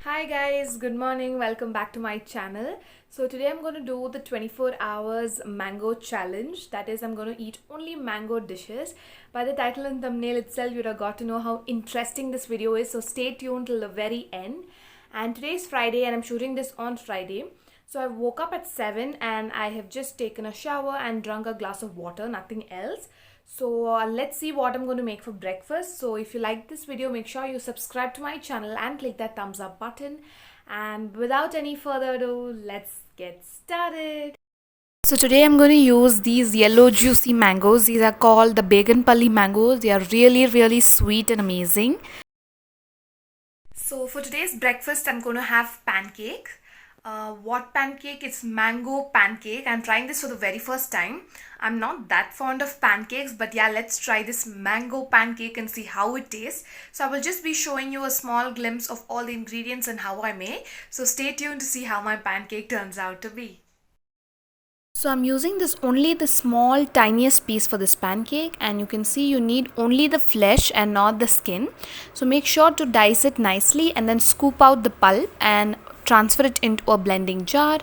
Hi guys, good morning. Welcome back to my channel. So today I'm going to do the 24 hours mango challenge. That is, I'm going to eat only mango dishes. By the title and thumbnail itself, you'd have got to know how interesting this video is. So stay tuned till the very end. And today is Friday and I'm shooting this on Friday. So I woke up at 7 and I have just taken a shower and drunk a glass of water, nothing else. So let's see what I'm going to make for breakfast. So if you like this video, make sure you subscribe to my channel and click that thumbs up button. And without any further ado, let's get started. So today I'm going to use these yellow juicy mangoes. These are called the Beganpalli mangoes. They are really sweet and amazing. So for today's breakfast, I'm going to have pancake. What pancake? It's mango pancake. I'm trying this for the very first time. I'm not that fond of pancakes, but yeah, let's try this mango pancake and see how it tastes. So I will just be showing you a small glimpse of all the ingredients and how I make. So stay tuned to see how my pancake turns out to be. So I'm using this only the small tiniest piece for this pancake, and you can see you need only the flesh and not the skin. So make sure to dice it nicely and then scoop out the pulp and transfer it into a blending jar.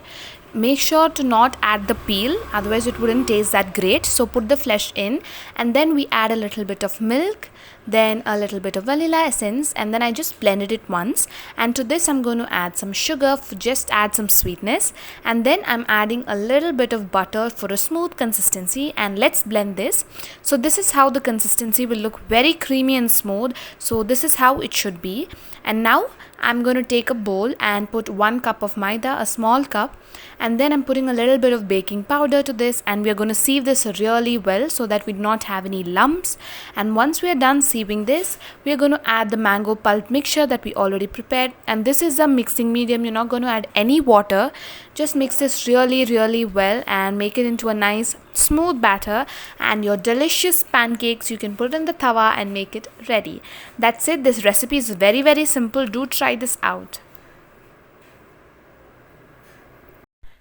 Make sure to not add the peel, otherwise it wouldn't taste that great. So put the flesh in and then we add a little bit of milk, then a little bit of vanilla essence, and then I just blended it once. And to this I'm going to add some sugar, just add some sweetness, and then I'm adding a little bit of butter for a smooth consistency, and let's blend this. So this is how the consistency will look, very creamy and smooth. So this is how it should be. And now I'm going to take a bowl and put 1 cup of maida, a small cup, and then I'm putting a little bit of baking powder to this, and we are going to sieve this really well so that we do not have any lumps. And once we are done sieving this, we are going to add the mango pulp mixture that we already prepared, and this is a mixing medium. You're not going to add any water. Just mix this really well and make it into a nice smooth batter, and your delicious pancakes, you can put in the tawa and make it ready. That's it. This recipe is very simple. Do try this out.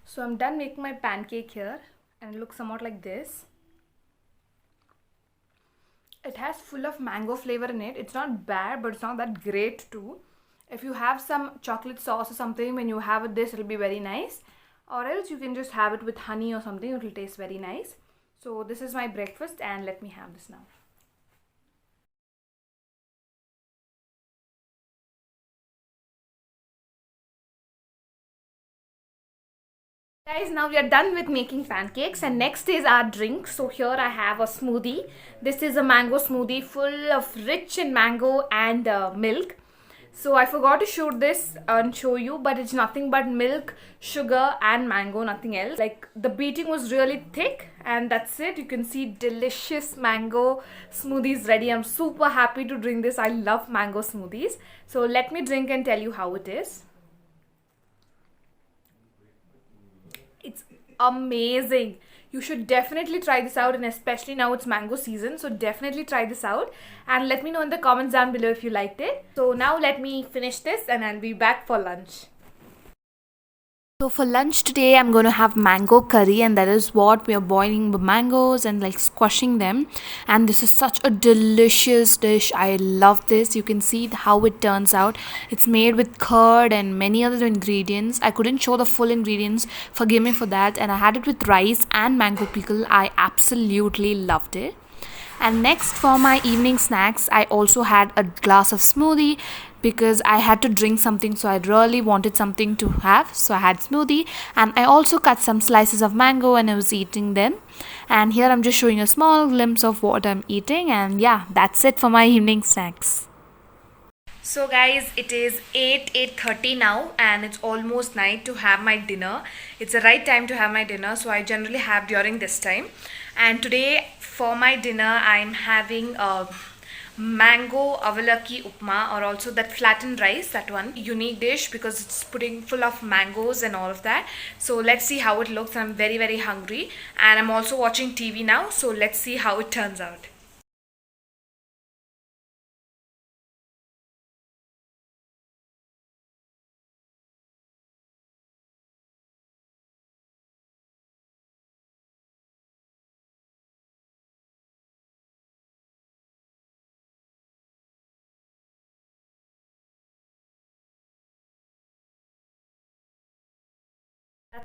So I'm done making my pancake here, and it looks somewhat like this. It has full of mango flavor in it. It's not bad, but it's not that great too. If you have some chocolate sauce or something, when you have this, it'll be very nice. Or else you can just have it with honey or something. It'll taste very nice. So this is my breakfast, and let me have this now. Guys, now we are done with making pancakes, and next is our drink. So here I have a smoothie. This is a mango smoothie full of rich in mango and milk. So I forgot to shoot this and show you, but it's nothing but milk, sugar and mango, nothing else. Like, the beating was really thick, and that's it. You can see delicious mango smoothies ready. I'm super happy to drink this. I love mango smoothies. So let me drink and tell you how it is. It's amazing. You should definitely try this out, and especially now it's mango season, so definitely try this out and let me know in the comments down below if you liked it. So now let me finish this and I'll be back for lunch. So for lunch today, I'm going to have mango curry, and that is what we are boiling the mangoes and like squashing them. And this is such a delicious dish. I love this. You can see how it turns out. It's made with curd and many other ingredients. I couldn't show the full ingredients. Forgive me for that. And I had it with rice and mango pickle. I absolutely loved it. And next, for my evening snacks, I also had a glass of smoothie because I had to drink something, so I really wanted something to have. So I had smoothie, and I also cut some slices of mango and I was eating them. And here I'm just showing a small glimpse of what I'm eating, and yeah, that's it for my evening snacks. So guys, it is 8:30 now, and it's almost night to have my dinner. It's the right time to have my dinner, so I generally have during this time. And today for my dinner, I'm having a mango avalaki upma, or also that flattened rice, that one unique dish because it's putting full of mangoes and all of that. So let's see how it looks. I'm very hungry, and I'm also watching TV now, so let's see how it turns out.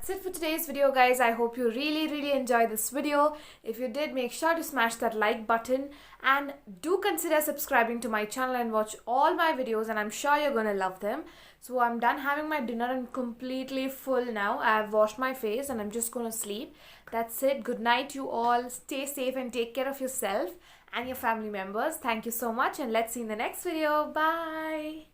That's it for today's video, guys. I hope you really enjoyed this video. If you did, make sure to smash that like button and do consider subscribing to my channel and watch all my videos, and I'm sure you're gonna love them. So I'm done having my dinner and completely full now. I've washed my face and I'm just gonna sleep. That's it. Good night, you all. Stay safe and take care of yourself and your family members. Thank you so much, and let's see you in the next video. Bye.